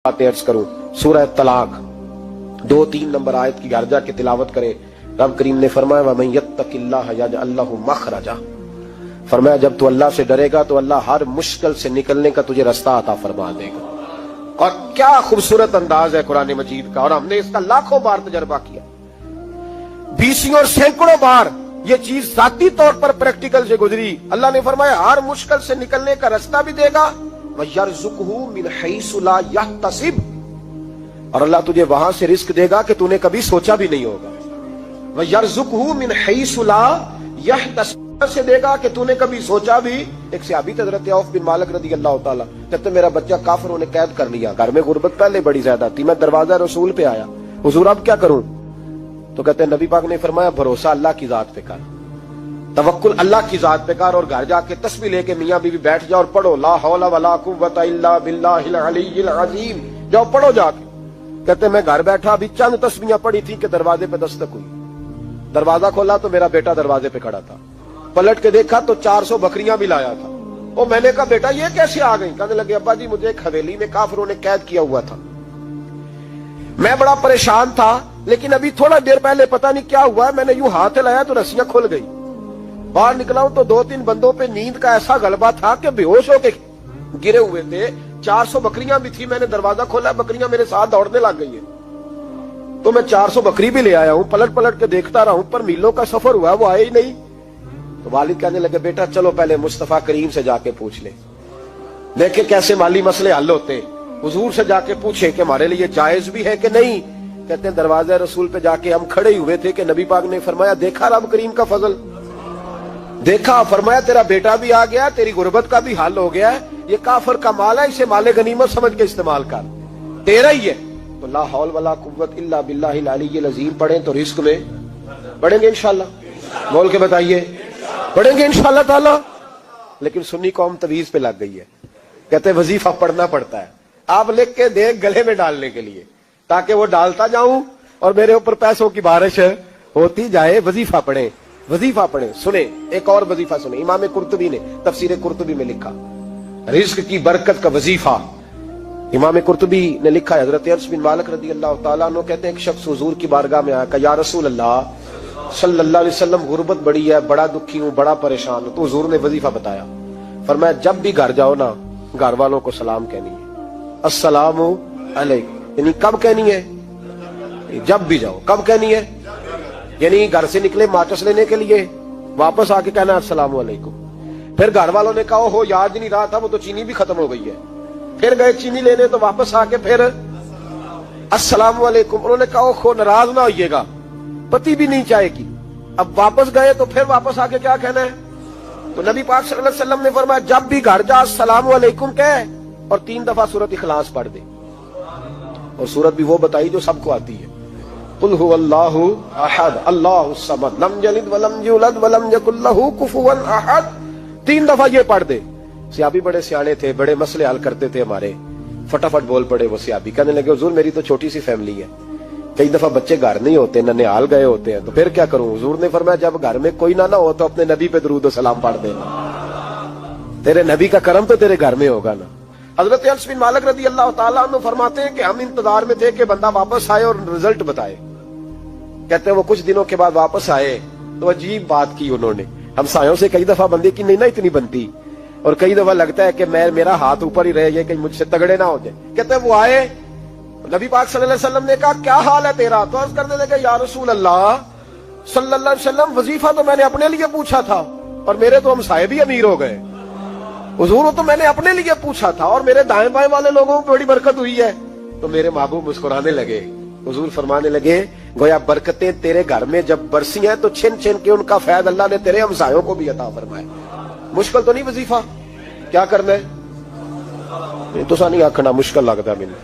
बातें अर्ज करूं। सूरह तलाक 2-3 नंबर आयत की घर जाके तिलावत करे। रब करीम ने फरमाया वमन यत्तकिल्लाह यजअल लहु मखरजा, फरमाया जब तू अल्लाह से डरेगा तो अल्लाह हर मुश्किल से निकलने का तुझे रास्ता अता फरमा देगा। और क्या खूबसूरत अंदाज है कुरान मजीद का, और हमने इसका लाखों बार तजर्बा किया, बीसियों और सैकड़ों बार ये चीज जाती तौर पर प्रैक्टिकल से गुजरी। अल्लाह ने फरमाया हर मुश्किल से निकलने का रास्ता भी देगा, वयरज़ुक़हु मिन हैसु ला यहतसिब, और अल्लाह तुझे वहां से रिस्क देगा कि तूने कभी सोचा भी नहीं होगा। वयरज़ुक़हु मिन हैसु ला यहतसिब से देगा कि तूने कभी सोचा भी। एक सहाबी थे हज़रत औफ बिन मालिक रज़ी अल्लाह तआला, कहते मेरा बच्चा काफिरों ने कैद कर लिया, घर में गुर्बत पहले बड़ी ज्यादा थी, मैं दरवाजा रसूल पे आया, हुजूर अब क्या करूं? तो कहते नबी पाक ने फरमाया भरोसा अल्लाह की जात पे कर, तवक्कुल अल्लाह की जात पे कर, और घर जाके तस्बीह लेके मियां बीवी बैठ जाओ और पढ़ो ला हौला वला कुव्वता इल्ला बिल्लाहिल अलीय्यिल अज़ीम, जाओ पढ़ो जाके। कहते मैं घर बैठा अभी चंद तस्बीहां पढ़ी थी कि दरवाजे पे दस्तक हुई, दरवाजा खोला तो मेरा बेटा दरवाजे पे खड़ा था, पलट के देखा तो 400 बकरियां भी लाया था। और मैंने कहा बेटा ये कैसे आ गई? कहने लगे अब्बा जी मुझे एक हवेली में काफिरों ने कैद किया हुआ था, मैं बड़ा परेशान था, लेकिन अभी थोड़ा देर पहले पता नहीं क्या हुआ, मैंने यूं हाथ लाया तो रस्सियां खुल गई, बाहर निकला हूं तो 2-3 बंदों पे नींद का ऐसा गलबा था कि बेहोश होके गिरे हुए थे। 400 बकरियां भी थी, मैंने दरवाजा खोला, बकरियां मेरे साथ दौड़ने लग गई है, तो मैं 400 बकरी भी ले आया हूं, पलट पलट के देखता रहा हूं, पर मीलों का सफर हुआ वो आए ही नहीं। तो वालिद कहने लगे बेटा चलो पहले मुस्तफा करीम से जाके पूछ ले, देखे कैसे माली मसले हल होते, हुजूर से जाके पूछे कि हमारे लिए जायज भी है कि नहीं। कहते हैं दरवाजा रसूल पे जाके हम खड़े हुए थे कि नबी पाक ने फरमाया देखा रब करीम का फजल, देखा, फरमाया तेरा बेटा भी आ गया, तेरी गुर्बत का भी हाल हो गया है, ये काफिर का माल है, इसे माले गनीमत समझ के इस्तेमाल कर, तेरा ही है। तो ला हौल वला कुव्वत इल्ला बिल्लाहिल अलीय्यिल अज़ीम पढ़ें तो रिस्क में बढ़ेंगे इंशाल्लाह, बोल के बताइए पढ़ेंगे इंशाल्लाह ताला। लेकिन सुन्नी कौम तवीज पे लग गई है, कहते वजीफा पढ़ना पड़ता है, आप लिख के दे गले में डालने के लिए, ताकि वो डालता जाऊं और मेरे ऊपर पैसों की बारिश होती जाए। वजीफा पढ़े, वजीफा पढ़े। सुने एक और वजीफा सुने, इमाम कुर्तुबी ने तफसीर कुर्तुबी में लिखा रिज्क की बरकत का वजीफा। इमाम कुर्तुबी ने लिखा है हजरत अनस बिन मालिक रज़ी अल्लाह तआला अन्हु कहते हैं एक शख्स हुजूर की बारगाह में आया, कहा या रसूल अल्लाह सल्लल्लाहु अलैहि वसल्लम गुर्बत बड़ी है, बड़ा दुखी हूं, बड़ा परेशान हूं। तो हुजूर ने वजीफा बताया, फरमाया जब भी घर जाओ ना घर वालों को सलाम कहनी है, अस्सलामु अलैकुम, यानी कब कहनी है? जब भी जाओ। कब कहनी है? यानी घर से निकले माचिस लेने के लिए, वापस आके कहना अस्सलामु अलैकुम। फिर घर वालों ने कहा हो याद नहीं रहा था, वो तो चीनी भी खत्म हो गई है, फिर गए चीनी लेने तो वापस आके फिर अस्सलामु अलैकुम। उन्होंने कहा खो नाराज ना होइएगा, पति भी नहीं चाहेगी। अब वापस गए तो फिर वापस आके क्या कहना है? तो नबी पाक सल्लल्लाहु अलैहि वसल्लम ने फरमाया जब भी घर जा अस्सलामु अलैकुम कह और 3 दफा सूरत इखलास पढ़ दे, और सूरत भी वो बताई जो सबको आती है, कुल हुवल्लाहु अहद अल्लाहु समद लम यलिद वलम यूलद वलम यकुल लहू कुफुवन अहद। 3 दफा ये पढ़ दे। सहाबी बड़े सियाने थे, बड़े मसले हल करते थे हमारे, फटाफट बोल पड़े वो सहाबी, कहने लगे हुजूर मेरी तो छोटी सी फैमिली है, कई दफा बच्चे घर नहीं होते, ननिहाल गए होते हैं, तो फिर क्या करूं? हुजूर ने फरमाया जब घर में कोई ना हो तो अपने नबी पे दरूद और सलाम पढ़ देना, तेरे नबी का करम तो तेरे घर में होगा ना। हजरत अनस बिन मालिक रज़ी अल्लाह तआला अन्हु फरमाते हैं कि हम इंतजार में थे कि बंदा वापस आए और रिजल्ट बताए। कहते हैं वो कुछ दिनों के बाद वापस आए तो अजीब बात की उन्होंने, हम सायों से कई दफा बंदे की नहीं ना इतनी बनती, और कई दफा लगता है कि मेरा हाथ ऊपर ही रहे, कहीं मुझसे तगड़े ना हो जाए। कहते हैं वो आए, नबी पाक सल्लल्लाहु अलैहि वसल्लम ने कहा क्या हाल है तेरा? तो अर्ज करने लगे या रसूल अल्लाह सल्लल्लाहु अलैहि वसल्लम वजीफा तो मैंने अपने लिए पूछा था और मेरे तो हमसाये भी अमीर हो गए, हुजूर तो मैंने अपने लिए पूछा था और मेरे दाएं बाएं वाले लोगों को बड़ी बरकत हुई है। तो मेरे महबूब मुस्कुराने लगे, हुजूर फरमाने लगे गोया बरकतें तेरे घर में जब बरसी हैं तो छिन छिन के उनका फैद अल्लाह ने तेरे हमसायों को भी अता फरमाया। मुश्किल तो नहीं वजीफा, क्या करना है? तुसा नहीं आखना मुश्किल लगता मैनू,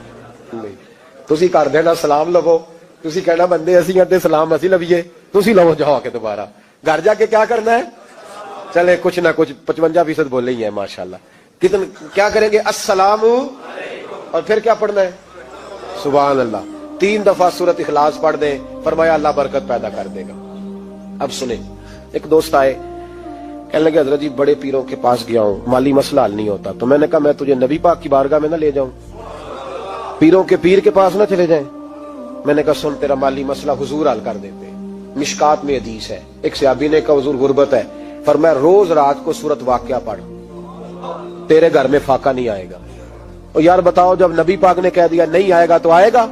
तुसी कर देना सलाम लवो, तुसी कहना बंदे असी ते सलाम असी लवीए, तुसी लवो जाओ के दोबारा घर जाके क्या करना है? चले कुछ ना कुछ 55% बोले ही है माशाल्लाह। कितने क्या करेंगे? अस्सलामु और फिर क्या पढ़ना है? सुभान अल्लाह। 3 दफा सूरत इखलास पढ़ दे, फरमाया अल्लाह बरकत पैदा कर देगा। अब सुने, एक दोस्त आए, कहने लगे हजरत जी बड़े पीरों के पास गया हूं, माली मसला हल नहीं होता, तो मैंने कहा मैं तुझे नबी पाक की बारगाह में ना ले जाऊं? پیروں کے پیر کے پاس نہ چلے جائیں. میں نے کہا سن تیرا مالی مسئلہ حضور حل کر دیتے. مشکات میں حدیث ہے, ایک صحابی نے کہا حضور غربت ہے, فرمایا روز رات کو سورت واقعہ پڑھ, تیرے گھر میں فاقہ نہیں آئے گا. اور یار بتاؤ, جب نبی پاک نے کہہ دیا نہیں آئے گا تو آئے گا,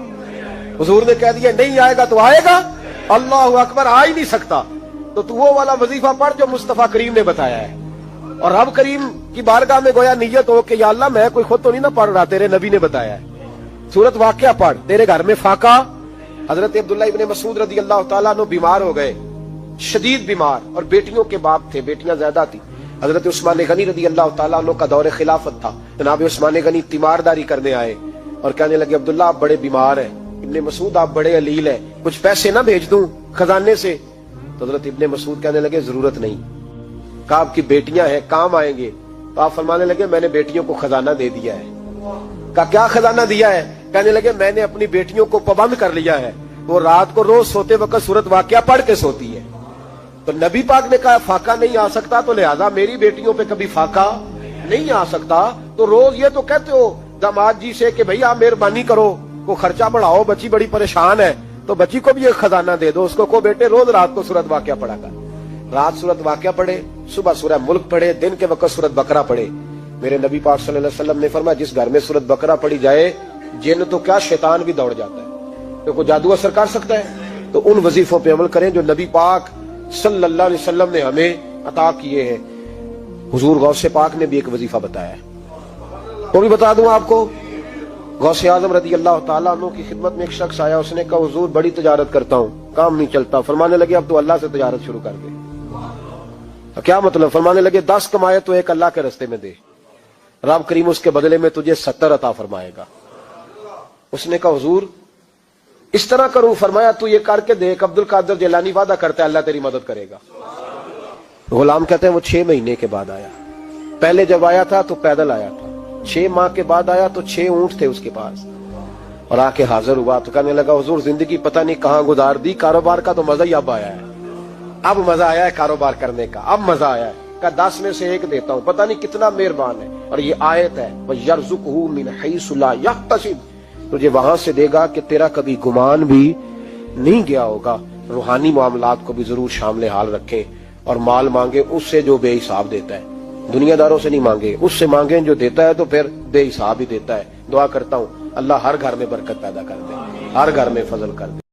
حضور نے کہہ دیا نہیں آئے گا تو آئے گا, اللہ اکبر, آ ہی نہیں سکتا. تو وہ والا وظیفہ پڑھ جو مصطفیٰ کریم نے بتایا ہے, اور رب کریم کی بارگاہ میں گویا نیت ہو کہ یا اللہ میں کوئی خود تو نہیں نہ پڑھ رہا, تیرے نبی نے بتایا ہے, سورت واقعہ پڑھ, تیرے گھر میں فاقہ. حضرت عبداللہ ابن مسعود رضی اللہ تعالیٰ عنہ بیمار ہو گئے, شدید بیمار, اور بیٹیوں کے باپ تھے, بیٹیاں زیادہ تھی. حضرت عثمان غنی رضی اللہ تعالیٰ عنہ کا دور خلافت تھا. جناب عثمان غنی تیمارداری کرنے آئے اور کہنے لگے عبداللہ آپ بڑے بیمار ہیں, ابن مسعود آپ بڑے علیل ہیں, کچھ پیسے نہ بھیج دوں خزانے سے؟ تو حضرت ابن مسعود کہنے لگے ضرورت نہیں. کہا آپ کی بیٹیاں ہیں, کام آئیں گے. تو آپ فرمانے لگے میں نے بیٹیوں کو خزانہ دے دیا ہے. کہا کیا خزانہ دیا ہے؟ کہنے لگے میں نے اپنی بیٹیوں کو پابند کر لیا ہے, وہ رات کو روز سوتے وقت سورت واقعہ پڑھ کے سوتی ہے. تو نبی پاک نے کہا فاقہ نہیں آ سکتا, تو لہذا میری بیٹیوں پہ کبھی فاقہ نہیں آ سکتا. تو روز یہ تو کہتے ہو داماد جی سے کہ بھئی آپ مہربانی کرو, کو خرچہ بڑھاؤ, بچی بڑی پریشان ہے, تو بچی کو بھی ایک خزانہ دے دو, اس کو بیٹے روز رات کو سورت واقعہ پڑھا کر. رات سورت واقعہ پڑھے, صبح سورہ ملک پڑھے, دن کے وقت سورت بقرہ پڑھے. میرے نبی پاک صلی اللہ علیہ وسلم نے فرمایا جس گھر میں سورت بقرہ پڑھی جائے, جن تو کیا شیطان بھی دوڑ جاتا ہے. تو کوئی جادو اثر کر سکتا ہے؟ تو ان وظیفوں پہ عمل کریں جو نبی پاک صلی اللہ علیہ وسلم نے ہمیں عطا کیے ہیں. حضور غوث پاک نے بھی ایک وظیفہ بتایا ہے, وہ بھی بتا دوں آپ کو. غوث اعظم رضی اللہ تعالیٰ عنہ کی خدمت میں ایک شخص آیا, اس نے کہا حضور بڑی تجارت کرتا ہوں, کام نہیں چلتا. فرمانے لگے اب تو اللہ سے تجارت شروع کر دے. کیا مطلب؟ فرمانے لگے 10 کمائے تو ایک اللہ کے رستے میں دے, رب کریم اس کے بدلے میں تجھے 70 عطا فرمائے گا. اس نے کہا حضور اس طرح کروں؟ فرمایا تو یہ کر کے دیکھ, عبد القادر جیلانی وعدہ کرتا ہے اللہ تیری مدد کرے گا. غلام کہتے ہیں وہ 6 مہینے کے بعد آیا. پہلے جب آیا تھا تو پیدل آیا تھا, 6 ماہ کے بعد آیا تو 6 اونٹ تھے اس کے پاس, اور آ کے حاضر ہوا تو کہنے لگا حضور زندگی پتہ نہیں کہاں گزار دی, کاروبار کا تو مزہ ہی اب آیا ہے, اب مزہ آیا ہے کاروبار کرنے کا, اب مزہ آیا ہے. کہا 10 میں سے 1 دیتا ہوں, پتہ نہیں کتنا مہربان ہے. اور یہ آیت ہے وَيَرْزُقْهُ مِنْ حَيْثُ لَا يَحْتَسِبُ, تجھے وہاں سے دے گا کہ تیرا کبھی گمان بھی نہیں گیا ہوگا. روحانی معاملات کو بھی ضرور شامل حال رکھیں, اور مال مانگے اس سے جو بے حساب دیتا ہے, دنیا داروں سے نہیں مانگے, اس سے مانگیں جو دیتا ہے تو پھر بے حساب ہی دیتا ہے. دعا کرتا ہوں اللہ ہر گھر میں برکت پیدا کر دے, ہر گھر میں فضل کر دے.